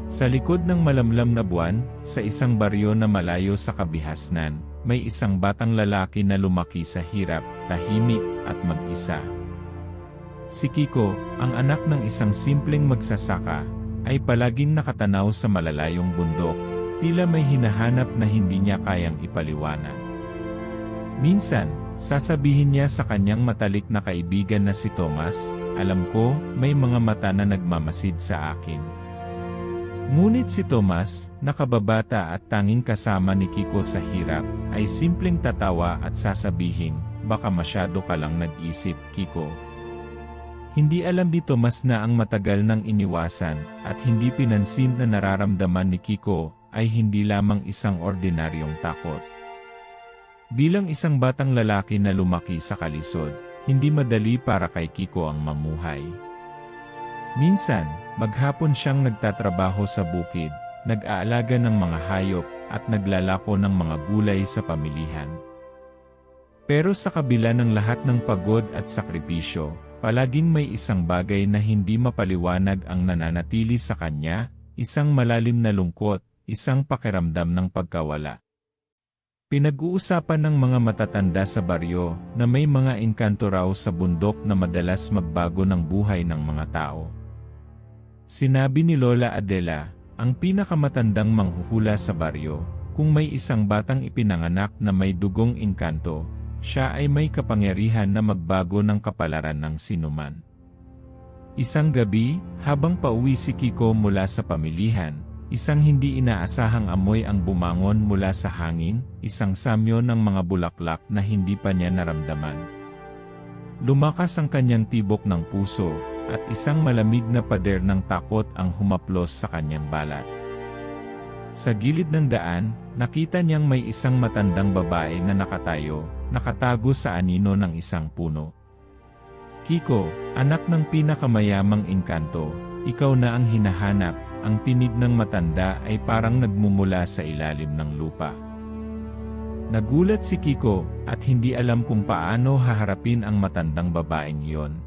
Sa likod ng malamlam na buwan, sa isang baryo na malayo sa kabihasnan, may isang batang lalaki na lumaki sa hirap, tahimik, at mag-isa. Si Kiko, ang anak ng isang simpleng magsasaka, ay palaging nakatanaw sa malalayong bundok, tila may hinahanap na hindi niya kayang ipaliwanag. Minsan, sasabihin niya sa kanyang matalik na kaibigan na si Tomas, "Alam ko, may mga mata na nagmamasid sa akin." Ngunit si Tomas, nakababata at tanging kasama ni Kiko sa hirap, ay simpleng tatawa at sasabihin, "Baka masyado ka lang nag-isip, Kiko." Hindi alam ni Tomas na ang matagal nang iniwasan at hindi pinansin na nararamdaman ni Kiko ay hindi lamang isang ordinaryong takot. Bilang isang batang lalaki na lumaki sa kalisod, hindi madali para kay Kiko ang mamuhay. Minsan, maghapon siyang nagtatrabaho sa bukid, nag-aalaga ng mga hayop, at naglalako ng mga gulay sa pamilihan. Pero sa kabila ng lahat ng pagod at sakripisyo, palaging may isang bagay na hindi mapaliwanag ang nananatili sa kanya, isang malalim na lungkot, isang pakiramdam ng pagkawala. Pinag-uusapan ng mga matatanda sa baryo na may mga engkanto raw sa bundok na madalas magbago ng buhay ng mga tao. Sinabi ni Lola Adela, ang pinakamatandang manghuhula sa baryo, kung may isang batang ipinanganak na may dugong engkanto, siya ay may kapangyarihan na magbago ng kapalaran ng sinuman. Isang gabi, habang pauwi si Kiko mula sa pamilihan, isang hindi inaasahang amoy ang bumangon mula sa hangin, isang samyo ng mga bulaklak na hindi pa niya naramdaman. Lumakas ang kanyang tibok ng puso, at isang malamig na pader ng takot ang humaplos sa kanyang balat. Sa gilid ng daan, nakita niyang may isang matandang babae na nakatayo, nakatago sa anino ng isang puno. "Kiko, anak ng pinakamayamang engkanto, ikaw na ang hinahanap." Ang tinig ng matanda ay parang nagmumula sa ilalim ng lupa. Nagulat si Kiko, at hindi alam kung paano haharapin ang matandang babaeng iyon.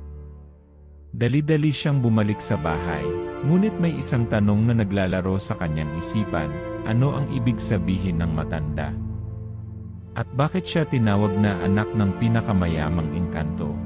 Dali-dali siyang bumalik sa bahay, ngunit may isang tanong na naglalaro sa kanyang isipan, ano ang ibig sabihin ng matanda? At bakit siya tinawag na anak ng pinakamayamang engkanto?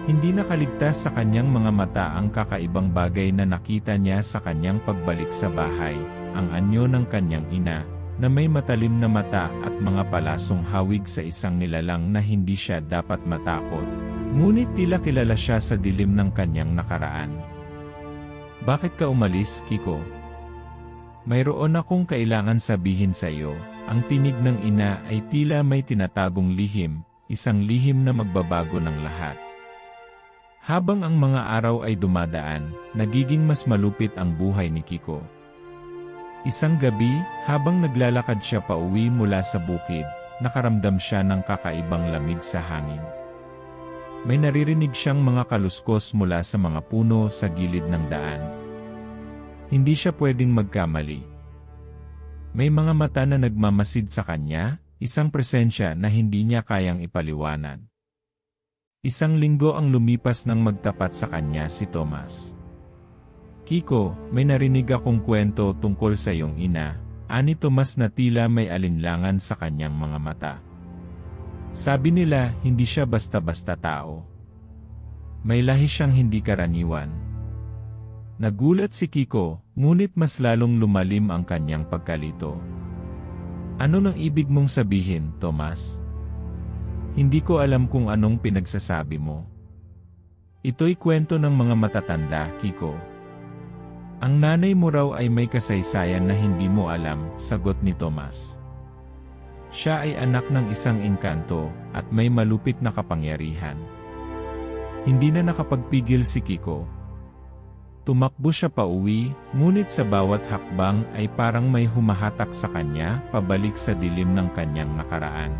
Hindi nakaligtas sa kanyang mga mata ang kakaibang bagay na nakita niya sa kanyang pagbalik sa bahay, ang anyo ng kanyang ina, na may matalim na mata at mga palasong hawig sa isang nilalang na hindi siya dapat matakot. Ngunit tila kilala siya sa dilim ng kanyang nakaraan. "Bakit ka umalis, Kiko? Mayroon akong kailangan sabihin sa iyo." Ang tinig ng ina ay tila may tinatagong lihim, isang lihim na magbabago ng lahat. Habang ang mga araw ay dumadaan, nagiging mas malupit ang buhay ni Kiko. Isang gabi, habang naglalakad siya pauwi mula sa bukid, nakaramdam siya ng kakaibang lamig sa hangin. May naririnig siyang mga kaluskos mula sa mga puno sa gilid ng daan. Hindi siya pwedeng magkamali. May mga mata na nagmamasid sa kanya, isang presensya na hindi niya kayang ipaliwanag. Isang linggo ang lumipas nang magtapat sa kanya si Tomas. "Kiko, may narinig akong kwento tungkol sa iyong ina," ani Tomas na tila may alinlangan sa kanyang mga mata. "Sabi nila, hindi siya basta-basta tao. May lahi siyang hindi karaniwan." Nagulat si Kiko, ngunit mas lalong lumalim ang kanyang pagkalito. "Ano nang ibig mong sabihin, Tomas? Hindi ko alam kung anong pinagsasabi mo. Ito'y kwento ng mga matatanda, Kiko. Ang nanay mo raw ay may kasaysayan na hindi mo alam," sagot ni Tomas. Siya ay anak ng isang engkanto, at may malupit na kapangyarihan. Hindi na nakapagpigil si Kiko. Tumakbo siya pauwi, ngunit sa bawat hakbang ay parang may humahatak sa kanya, pabalik sa dilim ng kanyang nakaraan.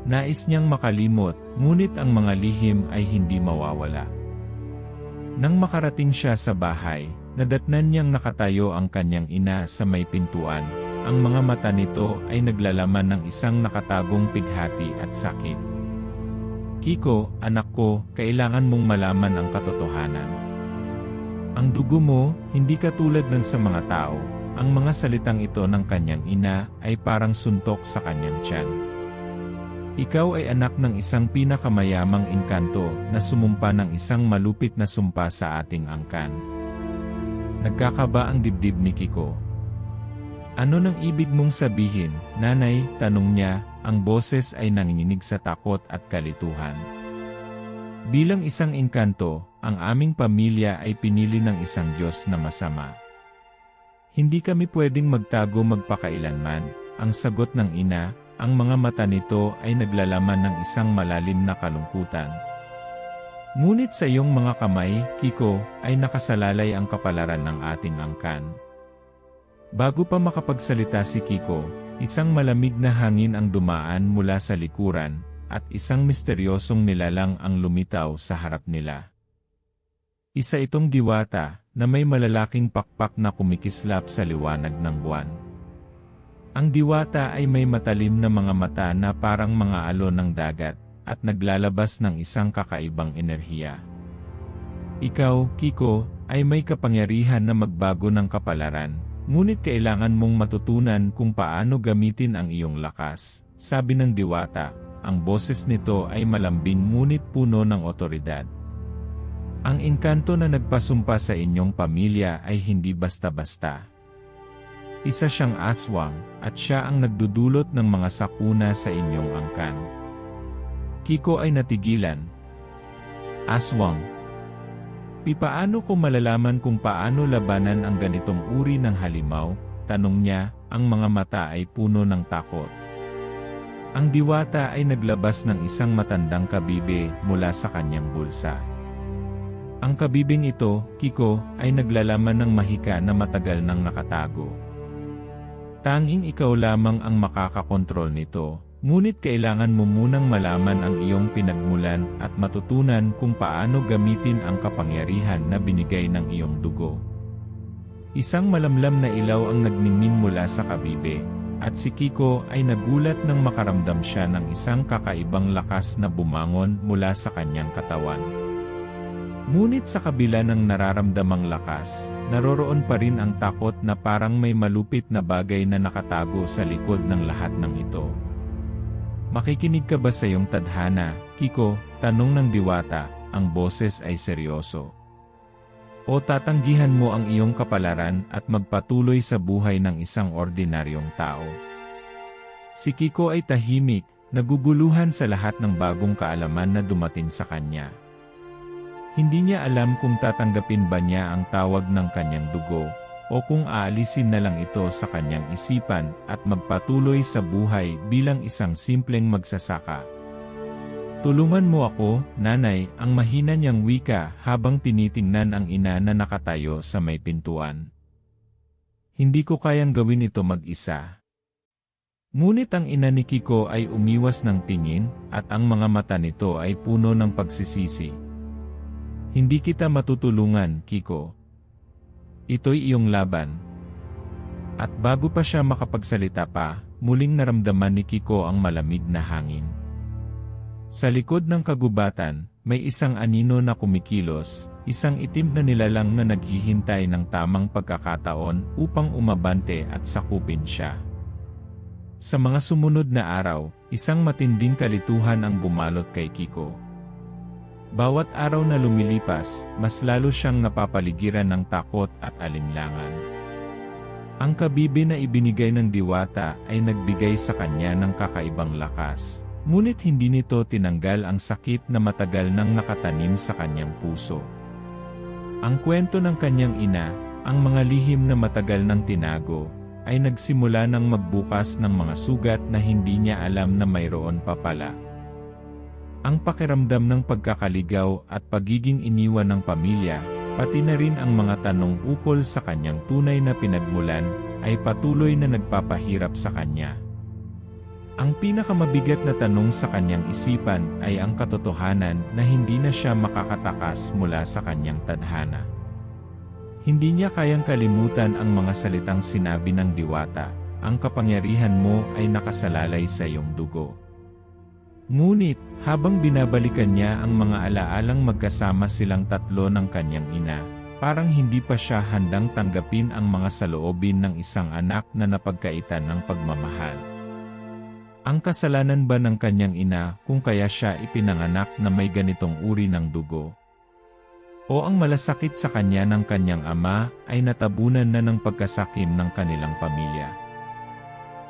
Nais niyang makalimot, ngunit ang mga lihim ay hindi mawawala. Nang makarating siya sa bahay, nadatnan niyang nakatayo ang kanyang ina sa may pintuan. Ang mga mata nito ay naglalaman ng isang nakatagong pighati at sakit. "Kiko, anak ko, kailangan mong malaman ang katotohanan. Ang dugo mo, hindi katulad ng sa mga tao. Ang mga salitang ito ng kanyang ina ay parang suntok sa kanyang tiyan. Ikaw ay anak ng isang pinakamayamang engkanto na sumumpa ng isang malupit na sumpa sa ating angkan. Nagkakaba ang dibdib ni Kiko. Ano nang ibig mong sabihin, nanay? Tanong niya, ang boses ay nanginginig sa takot at kalituhan. Bilang isang engkanto, ang aming pamilya ay pinili ng isang Diyos na masama. Hindi kami pwedeng magtago magpakailanman, ang sagot ng ina, ang mga mata nito ay naglalaman ng isang malalim na kalungkutan. Ngunit sa iyong mga kamay, Kiko, ay nakasalalay ang kapalaran ng ating angkan. Bago pa makapagsalita si Kiko, isang malamig na hangin ang dumaan mula sa likuran, at isang misteryosong nilalang ang lumitaw sa harap nila. Isa itong diwata, na may malalaking pakpak na kumikislap sa liwanag ng buwan. Ang diwata ay may matalim na mga mata na parang mga alon ng dagat, at naglalabas ng isang kakaibang enerhiya. Ikaw, Kiko, ay may kapangyarihan na magbago ng kapalaran, ngunit kailangan mong matutunan kung paano gamitin ang iyong lakas, sabi ng diwata. Ang boses nito ay malambing ngunit puno ng otoridad. Ang engkanto na nagpasumpa sa inyong pamilya ay hindi basta-basta. Isa siyang aswang, at siya ang nagdudulot ng mga sakuna sa inyong angkan. Kiko ay natigilan. Aswang. Paano ko malalaman kung paano labanan ang ganitong uri ng halimaw? Tanong niya, ang mga mata ay puno ng takot. Ang diwata ay naglabas ng isang matandang kabibe mula sa kanyang bulsa. Ang kabibing ito, Kiko, ay naglalaman ng mahika na matagal nang nakatago. Tanging ikaw lamang ang makakakontrol nito, ngunit kailangan mo munang malaman ang iyong pinagmulan at matutunan kung paano gamitin ang kapangyarihan na binigay ng iyong dugo. Isang malamlam na ilaw ang nagningning mula sa kabibe. At si Kiko ay nagulat nang makaramdam siya ng isang kakaibang lakas na bumangon mula sa kanyang katawan. Ngunit sa kabila ng nararamdamang lakas, naroroon pa rin ang takot na parang may malupit na bagay na nakatago sa likod ng lahat ng ito. Makikinig ka ba sa iyong tadhana, Kiko? Tanong ng diwata, ang boses ay seryoso. O tatanggihan mo ang iyong kapalaran at magpatuloy sa buhay ng isang ordinaryong tao? Si Kiko ay tahimik, naguguluhan sa lahat ng bagong kaalaman na dumating sa kanya. Hindi niya alam kung tatanggapin ba niya ang tawag ng kanyang dugo, o kung aalisin na lang ito sa kanyang isipan at magpatuloy sa buhay bilang isang simpleng magsasaka. Tulungan mo ako, nanay, ang mahina niyang wika habang tinitingnan ang ina na nakatayo sa may pintuan. Hindi ko kayang gawin ito mag-isa. Ngunit ang ina ni Kiko ay umiwas ng tingin, at ang mga mata nito ay puno ng pagsisisi. Hindi kita matutulungan, Kiko. Ito'y iyong laban. At bago pa siya makapagsalita pa, muling naramdaman ni Kiko ang malamig na hangin. Sa likod ng kagubatan, may isang anino na kumikilos, isang itim na nilalang na naghihintay ng tamang pagkakataon upang umabante at sakupin siya. Sa mga sumunod na araw, isang matinding kalituhan ang bumalot kay Kiko. Bawat araw na lumilipas, mas lalo siyang napapaligiran ng takot at alinlangan. Ang kabibe na ibinigay ng diwata ay nagbigay sa kanya ng kakaibang lakas. Ngunit hindi nito tinanggal ang sakit na matagal nang nakatanim sa kanyang puso. Ang kwento ng kanyang ina, ang mga lihim na matagal nang tinago, ay nagsimula nang magbukas ng mga sugat na hindi niya alam na mayroon pa pala. Ang pakiramdam ng pagkakaligaw at pagiging iniwan ng pamilya, pati na rin ang mga tanong ukol sa kanyang tunay na pinagmulan, ay patuloy na nagpapahirap sa kanya. Ang pinakamabigat na tanong sa kanyang isipan ay ang katotohanan na hindi na siya makakatakas mula sa kanyang tadhana. Hindi niya kayang kalimutan ang mga salitang sinabi ng diwata, ang kapangyarihan mo ay nakasalalay sa iyong dugo. Ngunit, habang binabalikan niya ang mga alaalang magkasama silang tatlo ng kanyang ina, parang hindi pa siya handang tanggapin ang mga saloobin ng isang anak na napagkaitan ng pagmamahal. Ang kasalanan ba ng kanyang ina kung kaya siya ipinanganak na may ganitong uri ng dugo? O ang malasakit sa kanya ng kanyang ama ay natabunan na ng pagkasakim ng kanilang pamilya?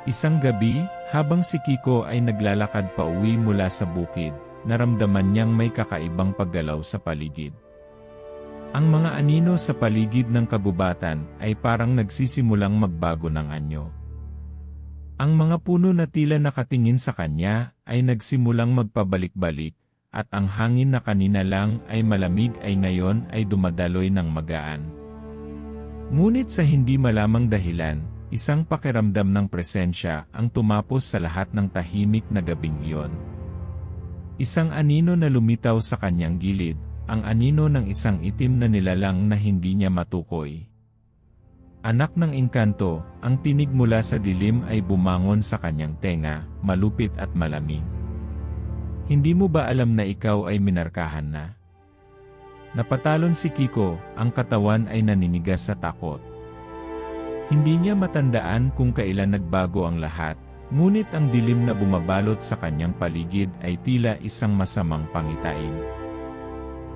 Isang gabi, habang si Kiko ay naglalakad pa uwi mula sa bukid, naramdaman niyang may kakaibang paggalaw sa paligid. Ang mga anino sa paligid ng kagubatan ay parang nagsisimulang magbago ng anyo. Ang mga puno na tila nakatingin sa kanya ay nagsimulang magpabalik-balik, at ang hangin na kanina lang ay malamig ay ngayon ay dumadaloy ng magaan. Ngunit sa hindi malamang dahilan, isang pakiramdam ng presensya ang tumapos sa lahat ng tahimik na gabing iyon. Isang anino na lumitaw sa kanyang gilid, ang anino ng isang itim na nilalang na hindi niya matukoy. Anak ng engkanto, ang tinig mula sa dilim ay bumangon sa kanyang tenga, malupit at malamig. Hindi mo ba alam na ikaw ay minarkahan na? Napatalon si Kiko, ang katawan ay naninigas sa takot. Hindi niya matandaan kung kailan nagbago ang lahat, ngunit ang dilim na bumabalot sa kanyang paligid ay tila isang masamang pangitain.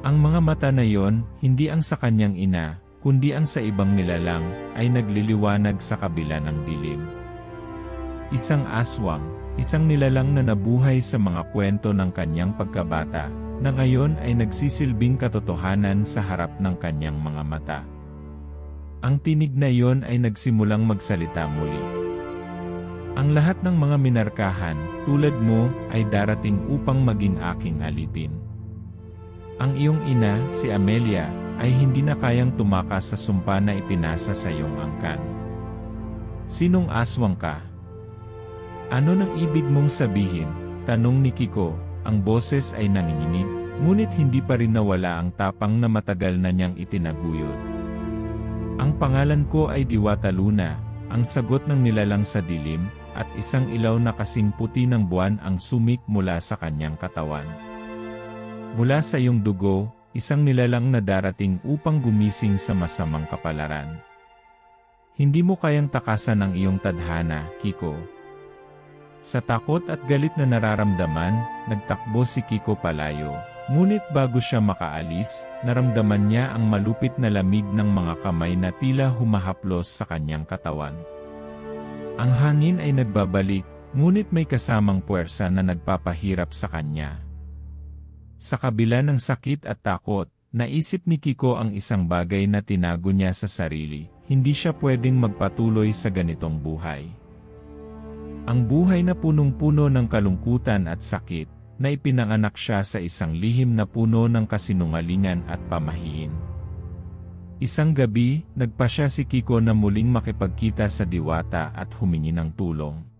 Ang mga mata na yon, hindi ang sa kanyang ina, kundi ang sa ibang nilalang, ay nagliliwanag sa kabila ng dilim. Isang aswang, isang nilalang na nabuhay sa mga kwento ng kanyang pagkabata, na ngayon ay nagsisilbing katotohanan sa harap ng kanyang mga mata. Ang tinig na iyon ay nagsimulang magsalita muli. Ang lahat ng mga minarkahan, tulad mo, ay darating upang maging aking alipin. Ang iyong ina, si Amelia, ay hindi na kayang tumakas sa sumpa na ipinasa sa iyong angkan. Sinong aswang ka? Ano nang ibig mong sabihin? Tanong ni Kiko, ang boses ay nanginginig, ngunit hindi pa rin nawala ang tapang na matagal na niyang itinaguyod. Ang pangalan ko ay Diwata Luna, ang sagot ng nilalang sa dilim, at isang ilaw na kasing puti ng buwan ang sumik mula sa kanyang katawan. Mula sa iyong dugo, isang nilalang na darating upang gumising sa masamang kapalaran. Hindi mo kayang takasan ang iyong tadhana, Kiko. Sa takot at galit na nararamdaman, nagtakbo si Kiko palayo. Ngunit bago siya makaalis, naramdaman niya ang malupit na lamig ng mga kamay na tila humahaplos sa kanyang katawan. Ang hangin ay nagbabalik, ngunit may kasamang puwersa na nagpapahirap sa kanya. Sa kabila ng sakit at takot, naisip ni Kiko ang isang bagay na tinago niya sa sarili, hindi siya pwedeng magpatuloy sa ganitong buhay. Ang buhay na punong-puno ng kalungkutan at sakit, na ipinanganak siya sa isang lihim na puno ng kasinungalingan at pamahiin. Isang gabi, nagpasya si Kiko na muling makipagkita sa Diwata at humingi ng tulong.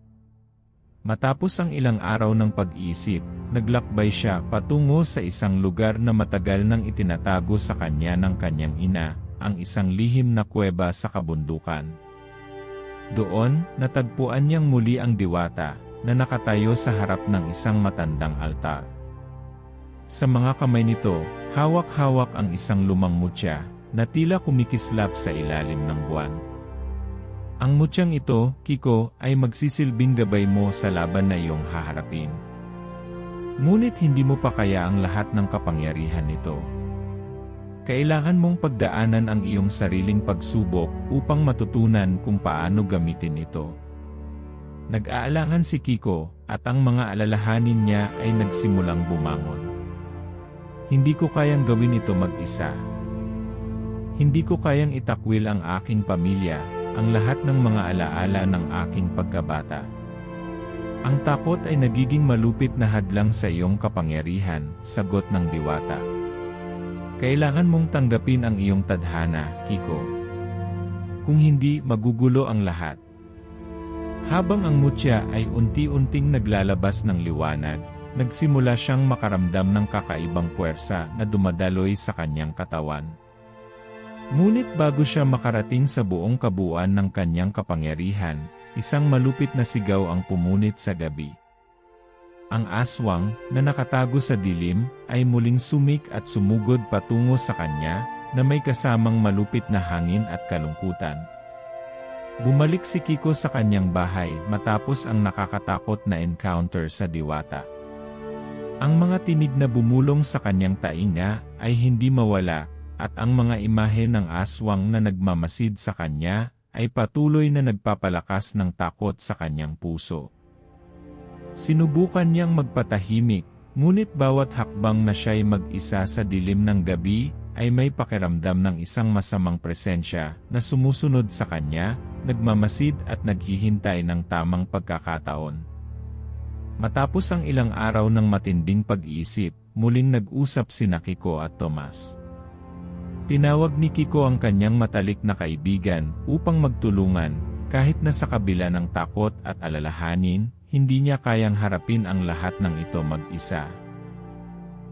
Matapos ang ilang araw ng pag-iisip, naglakbay siya patungo sa isang lugar na matagal nang itinatago sa kanya ng kanyang ina, ang isang lihim na kuweba sa kabundukan. Doon, natagpuan niyang muli ang Diwata, na nakatayo sa harap ng isang matandang altar. Sa mga kamay nito, hawak-hawak ang isang lumang mutya, na tila kumikislap sa ilalim ng buwan. Ang mutyang ito, Kiko, ay magsisilbing gabay mo sa laban na iyong haharapin. Ngunit hindi mo pa kaya ang lahat ng kapangyarihan nito. Kailangan mong pagdaanan ang iyong sariling pagsubok upang matutunan kung paano gamitin ito. Nag-aalangan si Kiko, at ang mga alalahanin niya ay nagsimulang bumangon. Hindi ko kayang gawin ito mag-isa. Hindi ko kayang itakwil ang aking pamilya, ang lahat ng mga alaala ng aking pagkabata. Ang takot ay nagiging malupit na hadlang sa iyong kapangyarihan, sagot ng Diwata. Kailangan mong tanggapin ang iyong tadhana, Kiko. Kung hindi, magugulo ang lahat. Habang ang mutya ay unti-unting naglalabas ng liwanag, nagsimula siyang makaramdam ng kakaibang puwersa na dumadaloy sa kanyang katawan. Ngunit bago siya makarating sa buong kabuuan ng kanyang kapangyarihan, isang malupit na sigaw ang pumunit sa gabi. Ang aswang, na nakatago sa dilim, ay muling sumik at sumugod patungo sa kanya, na may kasamang malupit na hangin at kalungkutan. Bumalik si Kiko sa kanyang bahay matapos ang nakakatakot na encounter sa diwata. Ang mga tinig na bumulong sa kanyang tainga ay hindi mawala, at ang mga imahe ng aswang na nagmamasid sa kanya ay patuloy na nagpapalakas ng takot sa kanyang puso. Sinubukan niyang magpatahimik, ngunit bawat hakbang na siya'y mag-isa sa dilim ng gabi ay may pakiramdam ng isang masamang presensya na sumusunod sa kanya, nagmamasid at naghihintay ng tamang pagkakataon. Matapos ang ilang araw ng matinding pag-iisip, muling nag-usap sina Kiko at Tomas. Tinawag ni Kiko ang kanyang matalik na kaibigan upang magtulungan, kahit na sa kabila ng takot at alalahanin, hindi niya kayang harapin ang lahat ng ito mag-isa.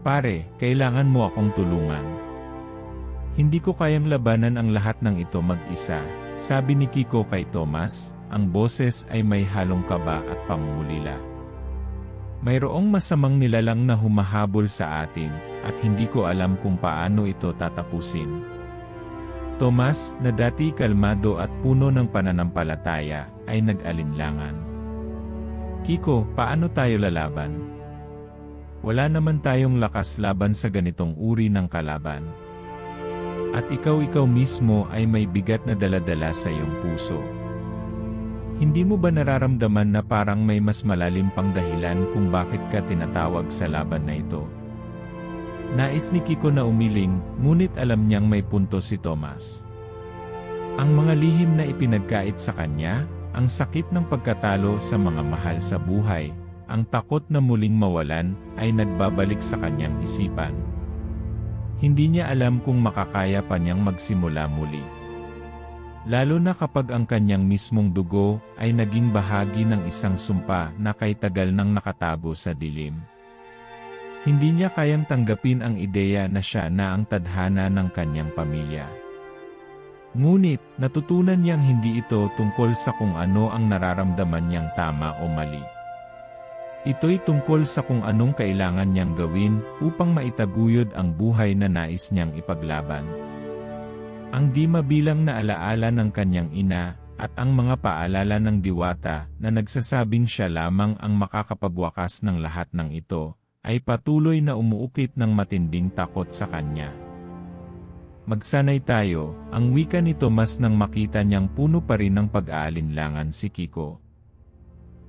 "Pare, kailangan mo akong tulungan. Hindi ko kayang labanan ang lahat ng ito mag-isa," sabi ni Kiko kay Tomas, ang boses ay may halong kaba at pangungulila. "Mayroong masamang nilalang na humahabol sa atin, at hindi ko alam kung paano ito tatapusin." Tomas, na dati kalmado at puno ng pananampalataya, ay nag-alinlangan. "Kiko, paano tayo lalaban? Wala naman tayong lakas laban sa ganitong uri ng kalaban. At ikaw mismo ay may bigat na daladala sa iyong puso. Hindi mo ba nararamdaman na parang may mas malalim pang dahilan kung bakit ka tinatawag sa laban na ito?" Nais ni Kiko na umiling, ngunit alam niyang may punto si Tomas. Ang mga lihim na ipinagkait sa kanya, ang sakit ng pagkatalo sa mga mahal sa buhay, ang takot na muling mawalan, ay nagbabalik sa kanyang isipan. Hindi niya alam kung makakaya pa niyang magsimula muli. Lalo na kapag ang kanyang mismong dugo ay naging bahagi ng isang sumpa na kay tagal nang nakatago sa dilim. Hindi niya kayang tanggapin ang ideya na siya na ang tadhana ng kanyang pamilya. Ngunit, natutunan niyang hindi ito tungkol sa kung ano ang nararamdaman niyang tama o mali. Ito'y tungkol sa kung anong kailangan niyang gawin upang maitaguyod ang buhay na nais niyang ipaglaban. Ang di mabilang na alaala ng kanyang ina, at ang mga paalala ng diwata na nagsasabing siya lamang ang makakapagwakas ng lahat ng ito, ay patuloy na umuukit ng matinding takot sa kanya. "Magsanay tayo," ang wika ni Tomas nang makita niyang puno pa rin ng pag-aalinlangan si Kiko.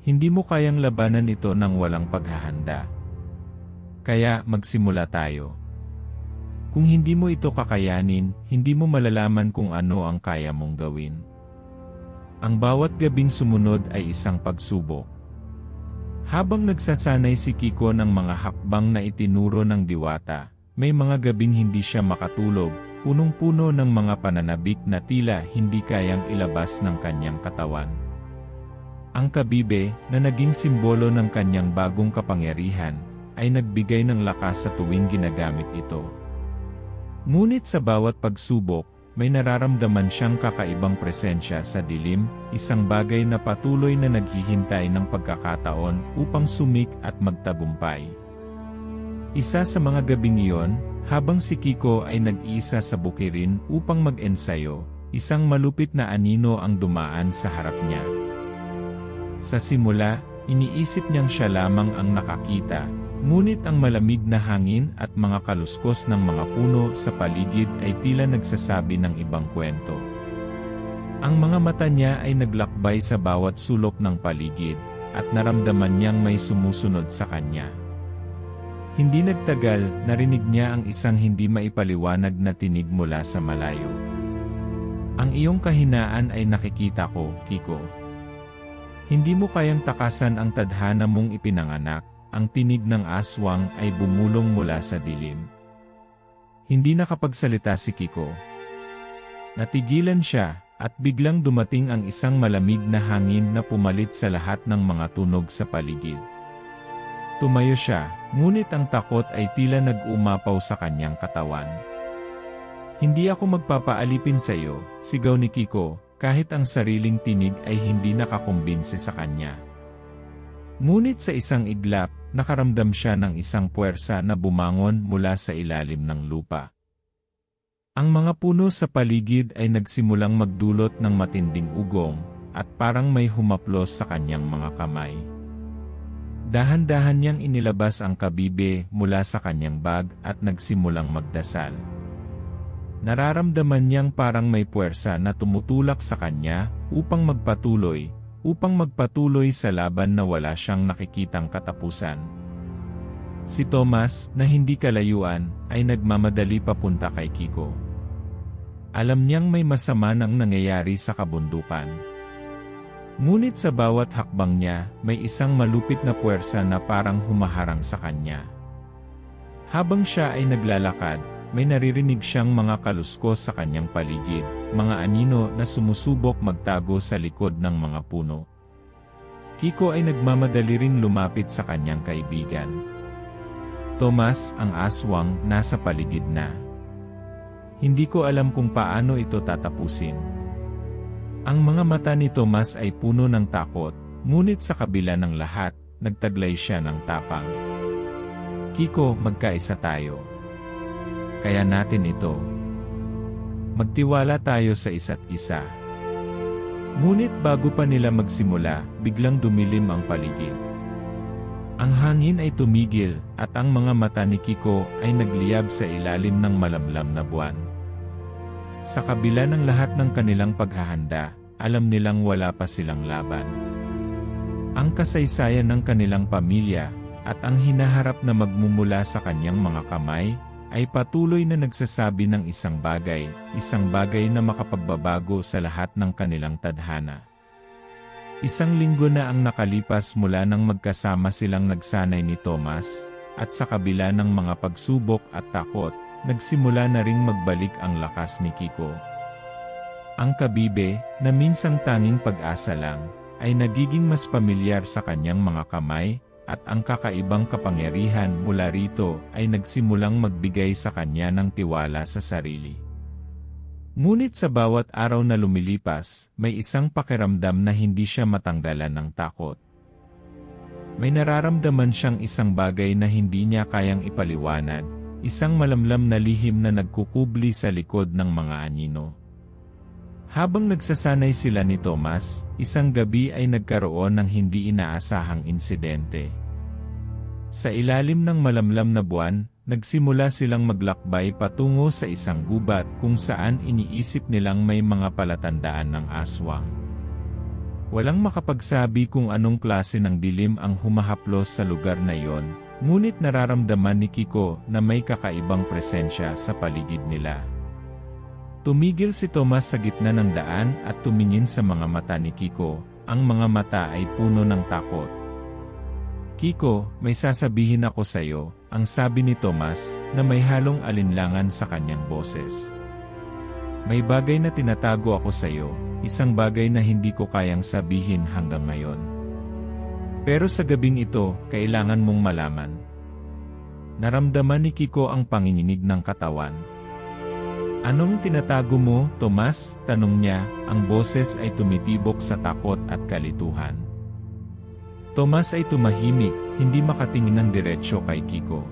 "Hindi mo kayang labanan ito nang walang paghahanda. Kaya magsimula tayo. Kung hindi mo ito kakayanin, hindi mo malalaman kung ano ang kaya mong gawin." Ang bawat gabing sumunod ay isang pagsubok. Habang nagsasanay si Kiko ng mga hakbang na itinuro ng diwata, may mga gabing hindi siya makatulog, punong-puno ng mga pananabik na tila hindi kayang ilabas ng kanyang katawan. Ang kabibe, na naging simbolo ng kanyang bagong kapangyarihan, ay nagbigay ng lakas sa tuwing ginagamit ito. Ngunit sa bawat pagsubok, may nararamdaman siyang kakaibang presensya sa dilim, isang bagay na patuloy na naghihintay ng pagkakataon upang sumik at magtagumpay. Isa sa mga gabing iyon, habang si Kiko ay nag-iisa sa bukirin upang mag-ensayo, isang malupit na anino ang dumaan sa harap niya. Sa simula, iniisip niyang siya lamang ang nakakita, ngunit ang malamig na hangin at mga kaluskos ng mga puno sa paligid ay tila nagsasabi ng ibang kwento. Ang mga mata niya ay naglakbay sa bawat sulok ng paligid, at naramdaman niyang may sumusunod sa kanya. Hindi nagtagal, narinig niya ang isang hindi maipaliwanag na tinig mula sa malayo. "Ang iyong kahinaan ay nakikita ko, Kiko. Hindi mo kayang takasan ang tadhana mong ipinanganak." Ang tinig ng aswang ay bumulong mula sa dilim. Hindi nakapagsalita si Kiko. Natigilan siya, at biglang dumating ang isang malamig na hangin na pumalit sa lahat ng mga tunog sa paligid. Tumayo siya, ngunit ang takot ay tila nag-umapaw sa kanyang katawan. "Hindi ako magpapaalipin sa iyo," sigaw ni Kiko, kahit ang sariling tinig ay hindi nakakumbinse sa kanya. Ngunit sa isang iglap, nakaramdam siya ng isang puwersa na bumangon mula sa ilalim ng lupa. Ang mga puno sa paligid ay nagsimulang magdulot ng matinding ugong, at parang may humaplos sa kanyang mga kamay. Dahan-dahan niyang inilabas ang kabibe mula sa kanyang bag at nagsimulang magdasal. Nararamdaman niyang parang may puwersa na tumutulak sa kanya upang magpatuloy sa laban na wala siyang nakikitang katapusan. Si Thomas, na hindi kalayuan, ay nagmamadali papunta kay Kiko. Alam niyang may masama nang nangyayari sa kabundukan. Ngunit sa bawat hakbang niya, may isang malupit na puwersa na parang humaharang sa kanya. Habang siya ay naglalakad, may naririnig siyang mga kaluskos sa kanyang paligid, mga anino na sumusubok magtago sa likod ng mga puno. Kiko ay nagmamadali ring lumapit sa kanyang kaibigan. Thomas, ang aswang, nasa paligid na. Hindi ko alam kung paano ito tatapusin. Ang mga mata ni Thomas ay puno ng takot, ngunit sa kabila ng lahat, nagtaglay siya ng tapang. Kiko, magkaisa tayo. Kaya natin ito. Magtiwala tayo sa isa't isa. Ngunit bago pa nila magsimula, biglang dumilim ang paligid. Ang hangin ay tumigil, at ang mga mata ni Kiko ay nagliyab sa ilalim ng malamlam na buwan. Sa kabila ng lahat ng kanilang paghahanda, alam nilang wala pa silang laban. Ang kasaysayan ng kanilang pamilya, at ang hinaharap na magmumula sa kanyang mga kamay, ay patuloy na nagsasabi ng isang bagay na makapagbabago sa lahat ng kanilang tadhana. Isang linggo na ang nakalipas mula nang magkasama silang nagsanay ni Thomas, at sa kabila ng mga pagsubok at takot, nagsimula na ring magbalik ang lakas ni Kiko. Ang kabibe, na minsang tanging pag-asa lang, ay nagiging mas pamilyar sa kanyang mga kamay, at ang kakaibang kapangyarihan mula rito ay nagsimulang magbigay sa kanya ng tiwala sa sarili. Ngunit sa bawat araw na lumilipas, may isang pakiramdam na hindi siya matanggalan ng takot. May nararamdaman siyang isang bagay na hindi niya kayang ipaliwanag, isang malamlam na lihim na nagkukubli sa likod ng mga anino. Habang nagsasanay sila ni Thomas, isang gabi ay nagkaroon ng hindi inaasahang insidente. Sa ilalim ng malamlam na buwan, nagsimula silang maglakbay patungo sa isang gubat kung saan iniisip nilang may mga palatandaan ng aswang. Walang makapagsabi kung anong klase ng dilim ang humahaplos sa lugar na iyon, ngunit nararamdaman ni Kiko na may kakaibang presensya sa paligid nila. Tumigil si Thomas sa gitna ng daan at tumingin sa mga mata ni Kiko. Ang mga mata ay puno ng takot. Kiko, may sasabihin ako sa iyo, ang sabi ni Thomas, na may halong alinlangan sa kanyang boses. May bagay na tinatago ako sa iyo, isang bagay na hindi ko kayang sabihin hanggang ngayon. Pero sa gabing ito, kailangan mong malaman. Naramdaman ni Kiko ang panginginig ng katawan. Anong tinatago mo, Thomas? Tanong niya, ang boses ay tumitibok sa takot at kalituhan. Thomas ay tumahimik, hindi makatingin ng diretsyo kay Kiko.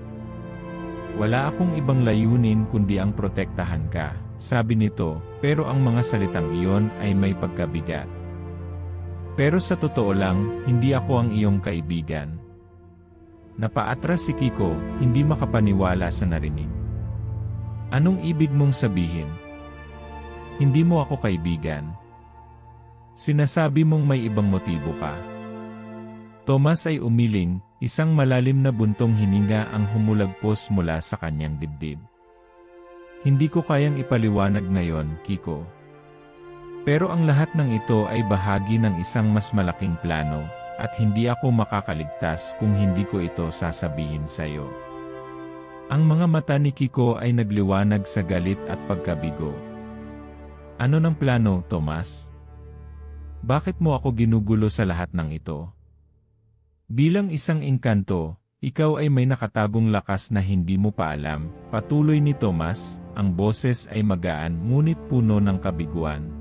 Wala akong ibang layunin kundi ang protektahan ka, sabi nito, pero ang mga salitang iyon ay may pagkabigat. Pero sa totoo lang, hindi ako ang iyong kaibigan. Napaatras si Kiko, hindi makapaniwala sa narinig. Anong ibig mong sabihin? Hindi mo ako kaibigan. Sinasabi mong may ibang motibo ka. Thomas ay umiling, isang malalim na buntong hininga ang humulagpos mula sa kanyang dibdib. Hindi ko kayang ipaliwanag ngayon, Kiko. Pero ang lahat ng ito ay bahagi ng isang mas malaking plano, at hindi ako makakaligtas kung hindi ko ito sasabihin sa iyo. Ang mga mata ni Kiko ay nagliwanag sa galit at pagkabigo. Ano ng plano, Thomas? Bakit mo ako ginugulo sa lahat ng ito? Bilang isang engkanto, ikaw ay may nakatagong lakas na hindi mo pa alam. Patuloy ni Thomas, ang boses ay magaan ngunit puno ng kabiguan.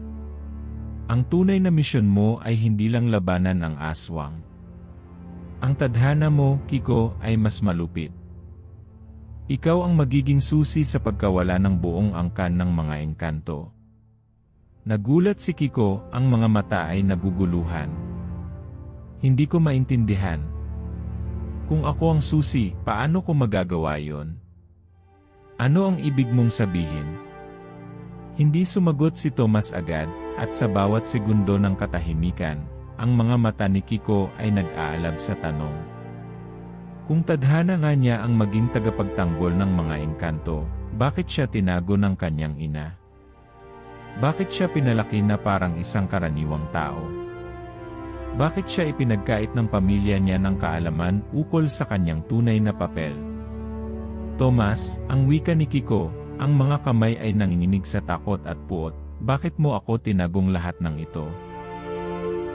Ang tunay na misyon mo ay hindi lang labanan ang aswang. Ang tadhana mo, Kiko, ay mas malupit. Ikaw ang magiging susi sa pagkawala ng buong angkan ng mga engkanto. Nagulat si Kiko, ang mga mata ay naguguluhan. Hindi ko maintindihan. Kung ako ang susi, paano ko magagawa yon? Ano ang ibig mong sabihin? Hindi sumagot si Tomas agad, at sa bawat segundo ng katahimikan, ang mga mata ni Kiko ay nag-aalab sa tanong. Kung tadhana nga niya ang maging tagapagtanggol ng mga engkanto, bakit siya tinago ng kanyang ina? Bakit siya pinalaki na parang isang karaniwang tao? Bakit siya ipinagkait ng pamilya niya ng kaalaman ukol sa kanyang tunay na papel? Tomas, ang wika ni Kiko, ang mga kamay ay nanginginig sa takot at puot. Bakit mo ako tinagong lahat ng ito?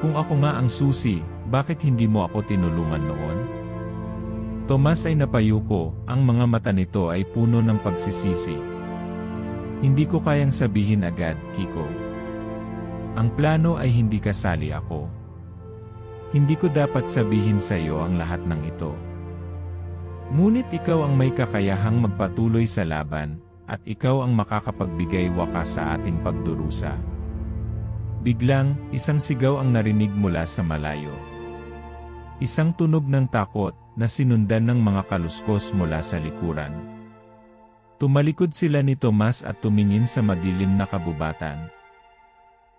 Kung ako nga ang susi, bakit hindi mo ako tinulungan noon? Tomas ay napayuko, ang mga mata nito ay puno ng pagsisisi. Hindi ko kayang sabihin agad, Kiko. Ang plano ay hindi kasali ako. Hindi ko dapat sabihin sa iyo ang lahat ng ito. Ngunit ikaw ang may kakayahang magpatuloy sa laban, at ikaw ang makakapagbigay wakas sa ating pagdurusa. Biglang, isang sigaw ang narinig mula sa malayo. Isang tunog ng takot, na sinundan ng mga kaluskos mula sa likuran. Tumalikod sila ni Tomas at tumingin sa madilim na kabubatan.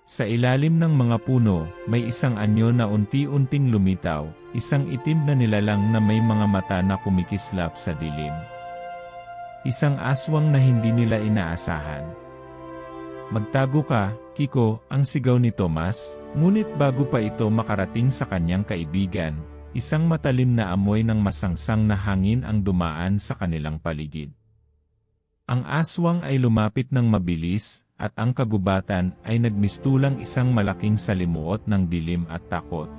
Sa ilalim ng mga puno, may isang anyo na unti-unting lumitaw, isang itim na nilalang na may mga mata na kumikislap sa dilim. Isang aswang na hindi nila inaasahan. Magtago ka, Kiko, ang sigaw ni Tomas, ngunit bago pa ito makarating sa kanyang kaibigan, isang matalim na amoy ng masangsang na hangin ang dumaan sa kanilang paligid. Ang aswang ay lumapit ng mabilis, at ang kagubatan ay nagmistulang isang malaking salimuot ng dilim at takot.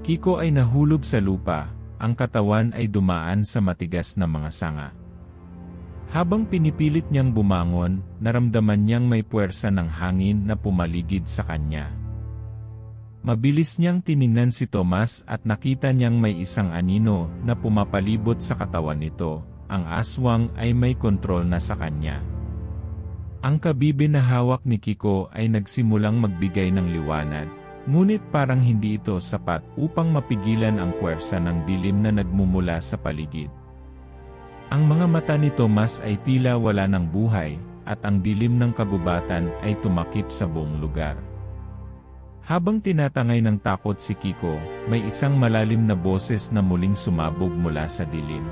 Kiko ay nahulog sa lupa, ang katawan ay dumaan sa matigas na mga sanga. Habang pinipilit niyang bumangon, naramdaman niyang may puwersa ng hangin na pumaligid sa kanya. Mabilis niyang tiningnan si Tomas at nakita niyang may isang anino na pumapalibot sa katawan nito. Ang aswang ay may kontrol na sa kanya. Ang kabibe na hawak ni Kiko ay nagsimulang magbigay ng liwanag, ngunit parang hindi ito sapat upang mapigilan ang puwersa ng dilim na nagmumula sa paligid. Ang mga mata ni Tomas ay tila wala ng buhay, at ang dilim ng kagubatan ay tumakip sa buong lugar. Habang tinatangay ng takot si Kiko, may isang malalim na boses na muling sumabog mula sa dilim.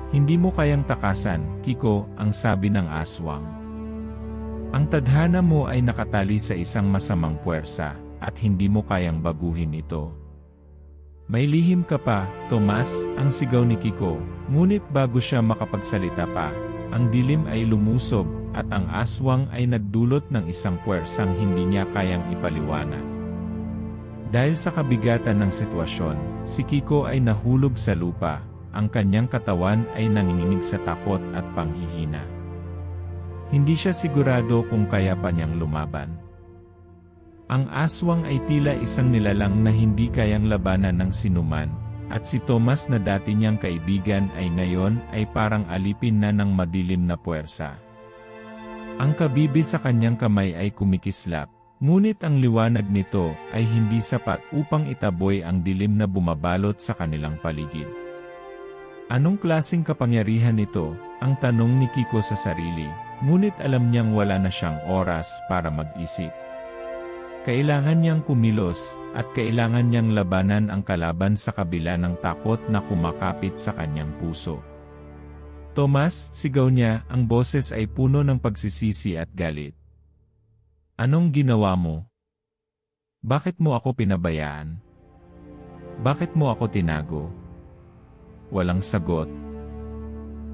Hindi mo kayang takasan, Kiko, ang sabi ng aswang. Ang tadhana mo ay nakatali sa isang masamang puwersa, at hindi mo kayang baguhin ito. May lihim ka pa, Tomas, ang sigaw ni Kiko, ngunit bago siya makapagsalita pa, ang dilim ay lumusob, at ang aswang ay nagdulot ng isang puwersang hindi niya kayang ipaliwanag. Dahil sa kabigatan ng sitwasyon, si Kiko ay nahulog sa lupa. Ang kanyang katawan ay nanginginig sa takot at panghihina. Hindi siya sigurado kung kaya pa niyang lumaban. Ang aswang ay tila isang nilalang na hindi kayang labanan ng sinuman, at si Tomas na dati niyang kaibigan ay ngayon ay parang alipin na ng madilim na puwersa. Ang kabibi sa kanyang kamay ay kumikislap, ngunit ang liwanag nito ay hindi sapat upang itaboy ang dilim na bumabalot sa kanilang paligid. Anong klaseng kapangyarihan ito? Ang tanong ni Kiko sa sarili, ngunit alam niyang wala na siyang oras para mag-isip. Kailangan niyang kumilos, at kailangan niyang labanan ang kalaban sa kabila ng takot na kumakapit sa kanyang puso. Tomas, sigaw niya, ang boses ay puno ng pagsisisi at galit. Anong ginawa mo? Bakit mo ako pinabayaan? Bakit mo ako tinago? Walang sagot.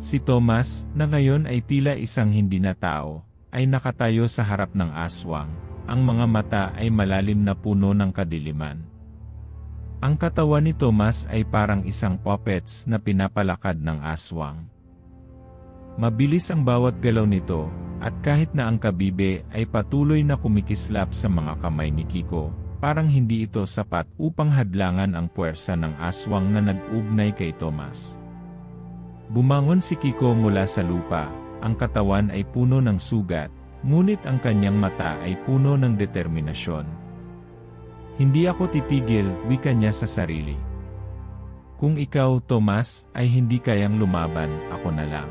Si Tomas, na ngayon ay tila isang hindi na tao, ay nakatayo sa harap ng aswang. Ang mga mata ay malalim na puno ng kadiliman. Ang katawan ni Tomas ay parang isang puppets na pinapalakad ng aswang. Mabilis ang bawat galaw nito, at kahit na ang kabibe ay patuloy na kumikislap sa mga kamay ni Kiko, parang hindi ito sapat upang hadlangan ang puwersa ng aswang na nag-ugnay kay Tomas. Bumangon si Kiko mula sa lupa, ang katawan ay puno ng sugat, ngunit ang kanyang mata ay puno ng determinasyon. Hindi ako titigil, wika niya sa sarili. Kung ikaw, Tomas, ay hindi kayang lumaban, ako na lang.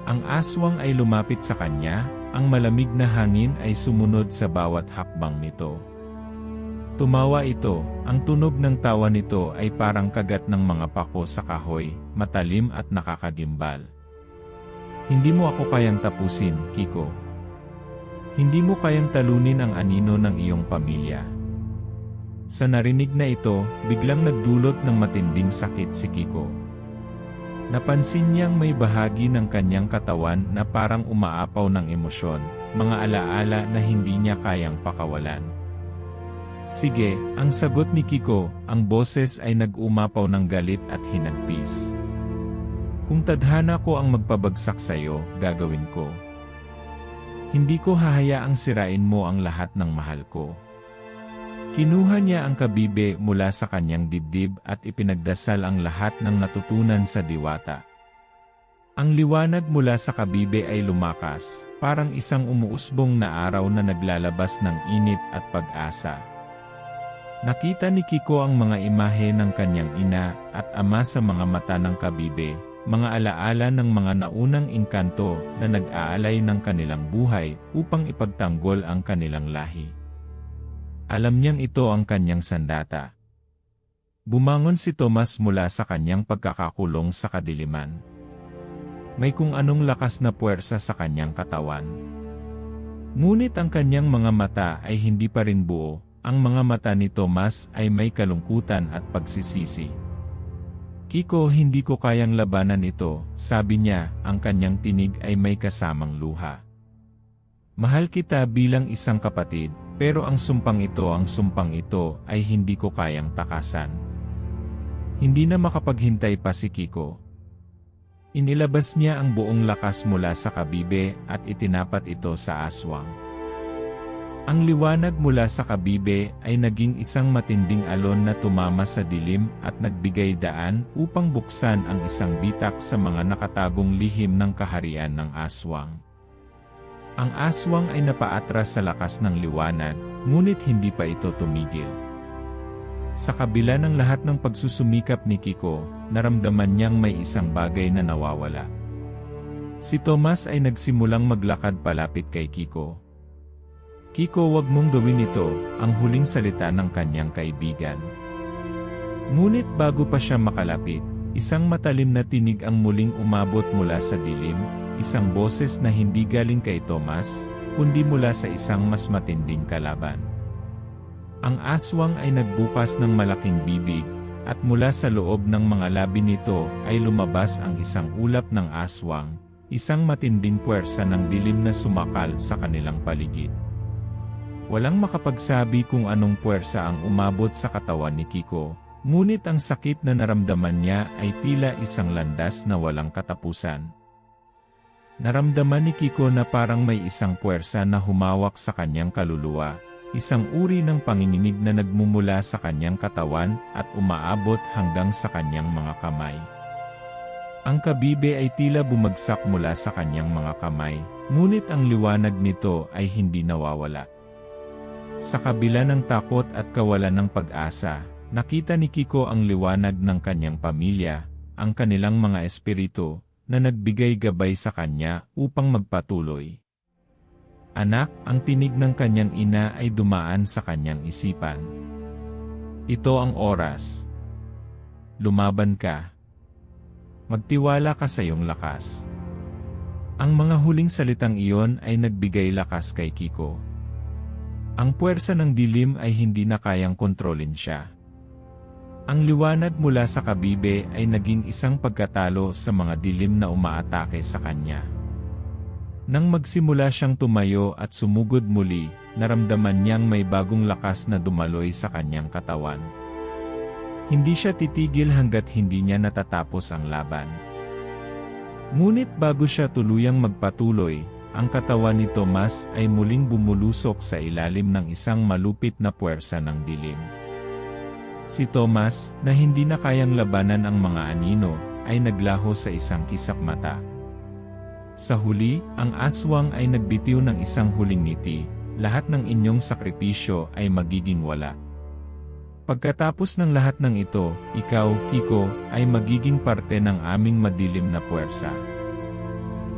Ang aswang ay lumapit sa kanya, ang malamig na hangin ay sumunod sa bawat hakbang nito. Tumawa ito, ang tunog ng tawa nito ay parang kagat ng mga pako sa kahoy, matalim at nakakagimbal. Hindi mo ako kayang tapusin, Kiko. Hindi mo kayang talunin ang anino ng iyong pamilya. Sa narinig na ito, biglang nagdulot ng matinding sakit si Kiko. Napansin niyang may bahagi ng kanyang katawan na parang umaapaw ng emosyon, mga alaala na hindi niya kayang pakawalan. Sige, ang sagot ni Kiko, ang boses ay nag-umapaw ng galit at hinagpis. Kung tadhana ko ang magpabagsak sa iyo, gagawin ko. Hindi ko hahayaang sirain mo ang lahat ng mahal ko. Kinuha niya ang kabibe mula sa kanyang dibdib at ipinagdasal ang lahat ng natutunan sa diwata. Ang liwanag mula sa kabibe ay lumakas, parang isang umuusbong na araw na naglalabas ng init at pag-asa. Nakita ni Kiko ang mga imahe ng kanyang ina at ama sa mga mata ng kabibe, mga alaala ng mga naunang engkanto na nag-aalay ng kanilang buhay upang ipagtanggol ang kanilang lahi. Alam niyang ito ang kanyang sandata. Bumangon si Tomas mula sa kanyang pagkakakulong sa kadiliman. May kung anong lakas na puwersa sa kanyang katawan. Ngunit ang kanyang mga mata ay hindi pa rin buo. Ang mga mata ni Tomas ay may kalungkutan at pagsisisi. Kiko, hindi ko kayang labanan ito, sabi niya, ang kanyang tinig ay may kasamang luha. Mahal kita bilang isang kapatid, pero ang sumpang ito ay hindi ko kayang takasan. Hindi na makapaghintay pa si Kiko. Inilabas niya ang buong lakas mula sa kabibe at itinapat ito sa aswang. Ang liwanag mula sa kabibe ay naging isang matinding alon na tumama sa dilim at nagbigay daan upang buksan ang isang bitak sa mga nakatagong lihim ng kaharian ng aswang. Ang aswang ay napaatras sa lakas ng liwanag, ngunit hindi pa ito tumigil. Sa kabila ng lahat ng pagsusumikap ni Kiko, naramdaman niyang may isang bagay na nawawala. Si Tomas ay nagsimulang maglakad palapit kay Kiko. Kiko, wag mong gawin ito, ang huling salita ng kanyang kaibigan. Ngunit bago pa siya makalapit, isang matalim na tinig ang muling umabot mula sa dilim, isang boses na hindi galing kay Tomas, kundi mula sa isang mas matinding kalaban. Ang aswang ay nagbukas ng malaking bibig, at mula sa loob ng mga labi nito ay lumabas ang isang ulap ng aswang, isang matinding puwersa ng dilim na sumakal sa kanilang paligid. Walang makapagsabi kung anong puwersa ang umabot sa katawan ni Kiko, ngunit ang sakit na naramdaman niya ay tila isang landas na walang katapusan. Naramdaman ni Kiko na parang may isang puwersa na humawak sa kanyang kaluluwa, isang uri ng panginginig na nagmumula sa kanyang katawan at umaabot hanggang sa kanyang mga kamay. Ang kabibe ay tila bumagsak mula sa kanyang mga kamay, ngunit ang liwanag nito ay hindi nawawala. Sa kabila ng takot at kawalan ng pag-asa, nakita ni Kiko ang liwanag ng kanyang pamilya, ang kanilang mga espiritu, na nagbigay gabay sa kanya upang magpatuloy. Anak, ang tinig ng kanyang ina ay dumaan sa kanyang isipan. Ito ang oras. Lumaban ka. Magtiwala ka sa iyong lakas. Ang mga huling salitang iyon ay nagbigay lakas kay Kiko. Ang puwersa ng dilim ay hindi na kayang kontrolin siya. Ang liwanag mula sa kabibe ay naging isang pagkatalo sa mga dilim na umaatake sa kanya. Nang magsimula siyang tumayo at sumugod muli, naramdaman niyang may bagong lakas na dumaloy sa kanyang katawan. Hindi siya titigil hanggat hindi niya natatapos ang laban. Ngunit bago siya tuluyang magpatuloy, ang katawan ni Tomas ay muling bumulusok sa ilalim ng isang malupit na puwersa ng dilim. Si Tomas, na hindi na kayang labanan ang mga anino, ay naglaho sa isang kisap mata. Sa huli, ang aswang ay nagbitiw ng isang huling ngiti, lahat ng inyong sakripisyo ay magiging wala. Pagkatapos ng lahat ng ito, ikaw, Kiko, ay magiging parte ng aming madilim na puwersa.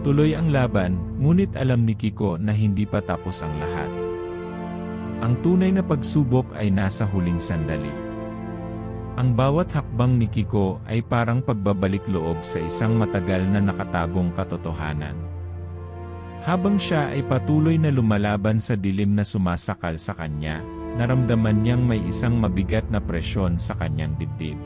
Tuloy ang laban, ngunit alam ni Kiko na hindi pa tapos ang lahat. Ang tunay na pagsubok ay nasa huling sandali. Ang bawat hakbang ni Kiko ay parang pagbabalik loob sa isang matagal na nakatagong katotohanan. Habang siya ay patuloy na lumalaban sa dilim na sumasakal sa kanya, naramdaman niyang may isang mabigat na presyon sa kanyang dibdib.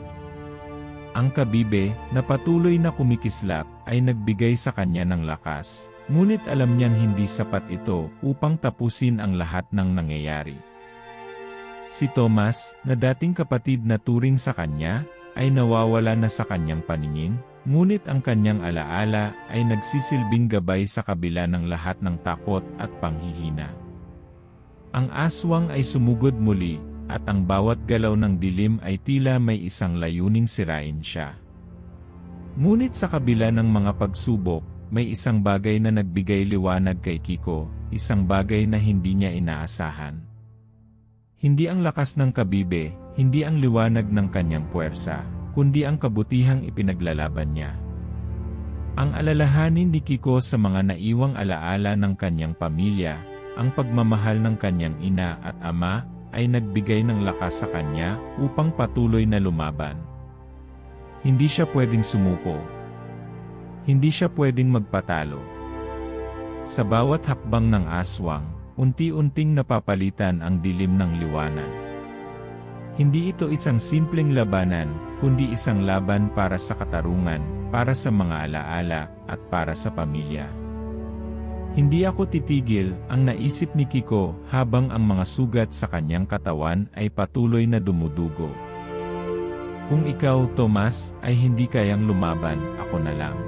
Ang kabibe, na patuloy na kumikislap, ay nagbigay sa kanya ng lakas, ngunit alam niyang hindi sapat ito upang tapusin ang lahat ng nangyayari. Si Tomas, na dating kapatid na turing sa kanya, ay nawawala na sa kanyang paningin, ngunit ang kanyang alaala ay nagsisilbing gabay sa kabila ng lahat ng takot at panghihina. Ang aswang ay sumugod muli, at ang bawat galaw ng dilim ay tila may isang layuning sirain siya. Ngunit sa kabila ng mga pagsubok, may isang bagay na nagbigay liwanag kay Kiko, isang bagay na hindi niya inaasahan. Hindi ang lakas ng kabibe, hindi ang liwanag ng kanyang puwersa, kundi ang kabutihang ipinaglalaban niya. Ang alalahanin ni Kiko sa mga naiwang alaala ng kanyang pamilya, ang pagmamahal ng kanyang ina at ama, ay nagbigay ng lakas sa kanya upang patuloy na lumaban. Hindi siya pwedeng sumuko. Hindi siya pwedeng magpatalo. Sa bawat hakbang ng aswang, unti-unting napapalitan ang dilim ng liwanag. Hindi ito isang simpleng labanan, kundi isang laban para sa katarungan, para sa mga alaala, at para sa pamilya. Hindi ako titigil, ang naisip ni Kiko habang ang mga sugat sa kanyang katawan ay patuloy na dumudugo. Kung ikaw, Tomas, ay hindi kayang lumaban, ako na lang.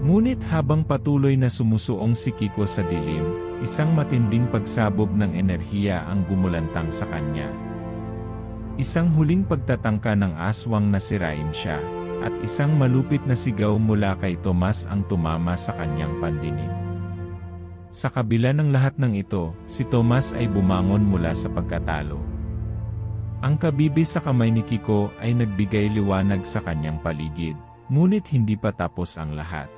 Ngunit habang patuloy na sumusuong si Kiko sa dilim, isang matinding pagsabog ng enerhiya ang gumulantang sa kanya. Isang huling pagtatangka ng aswang na sirain siya, at isang malupit na sigaw mula kay Tomas ang tumama sa kanyang pandinig. Sa kabila ng lahat ng ito, si Tomas ay bumangon mula sa pagkatalo. Ang kabibe sa kamay ni Kiko ay nagbigay liwanag sa kanyang paligid, ngunit hindi pa tapos ang lahat.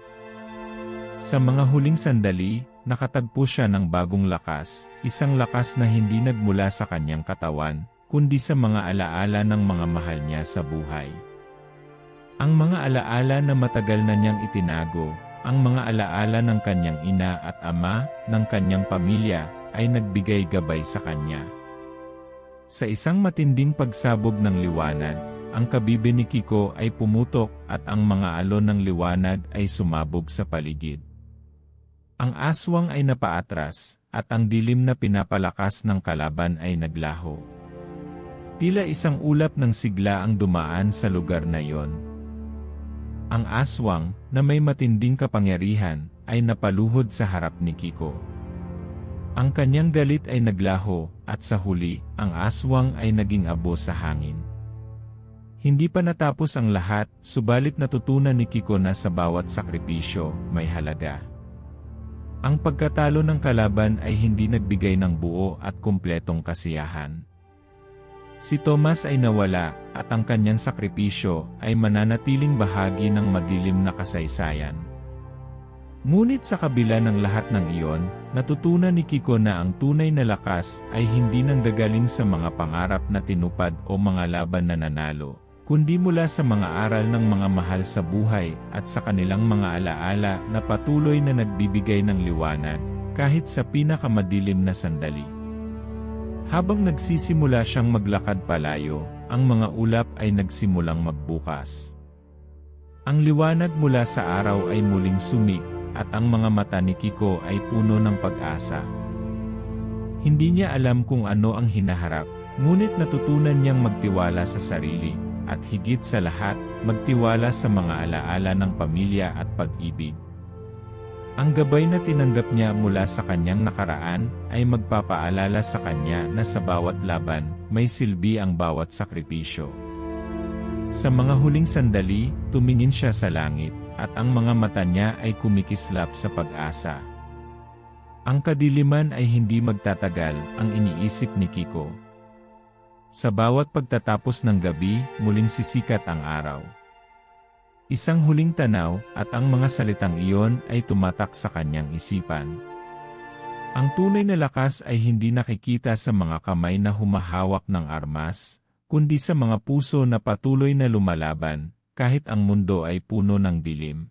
Sa mga huling sandali, nakatagpo siya ng bagong lakas, isang lakas na hindi nagmula sa kanyang katawan, kundi sa mga alaala ng mga mahal niya sa buhay. Ang mga alaala na matagal na niyang itinago, ang mga alaala ng kanyang ina at ama, ng kanyang pamilya, ay nagbigay gabay sa kanya. Sa isang matinding pagsabog ng liwanag, ang kabibe ni Kiko ay pumutok at ang mga alon ng liwanag ay sumabog sa paligid. Ang aswang ay napaatras, at ang dilim na pinapalakas ng kalaban ay naglaho. Tila isang ulap ng sigla ang dumaan sa lugar na iyon. Ang aswang, na may matinding kapangyarihan, ay napaluhod sa harap ni Kiko. Ang kanyang galit ay naglaho, at sa huli, ang aswang ay naging abo sa hangin. Hindi pa natapos ang lahat, subalit natutunan ni Kiko na sa bawat sakripisyo, may halaga. Ang pagkatalo ng kalaban ay hindi nagbigay ng buo at kumpletong kasiyahan. Si Tomas ay nawala, at ang kanyang sakripisyo ay mananatiling bahagi ng madilim na kasaysayan. Ngunit sa kabila ng lahat ng iyon, natutunan ni Kiko na ang tunay na lakas ay hindi nanggagaling sa mga pangarap na tinupad o mga laban na nanalo, kundi mula sa mga aral ng mga mahal sa buhay at sa kanilang mga alaala na patuloy na nagbibigay ng liwanag, kahit sa pinakamadilim na sandali. Habang nagsisimula siyang maglakad palayo, ang mga ulap ay nagsimulang magbukas. Ang liwanag mula sa araw ay muling sumik, at ang mga mata ni Kiko ay puno ng pag-asa. Hindi niya alam kung ano ang hinaharap, ngunit natutunan niyang magtiwala sa sarili, at higit sa lahat, magtiwala sa mga alaala ng pamilya at pag-ibig. Ang gabay na tinanggap niya mula sa kanyang nakaraan ay magpapaalala sa kanya na sa bawat laban, may silbi ang bawat sakripisyo. Sa mga huling sandali, tumingin siya sa langit, at ang mga mata niya ay kumikislap sa pag-asa. Ang kadiliman ay hindi magtatagal, ang iniisip ni Kiko. Sa bawat pagtatapos ng gabi, muling sisikat ang araw. Isang huling tanaw, at ang mga salitang iyon ay tumatak sa kanyang isipan. Ang tunay na lakas ay hindi nakikita sa mga kamay na humahawak ng armas, kundi sa mga puso na patuloy na lumalaban, kahit ang mundo ay puno ng dilim.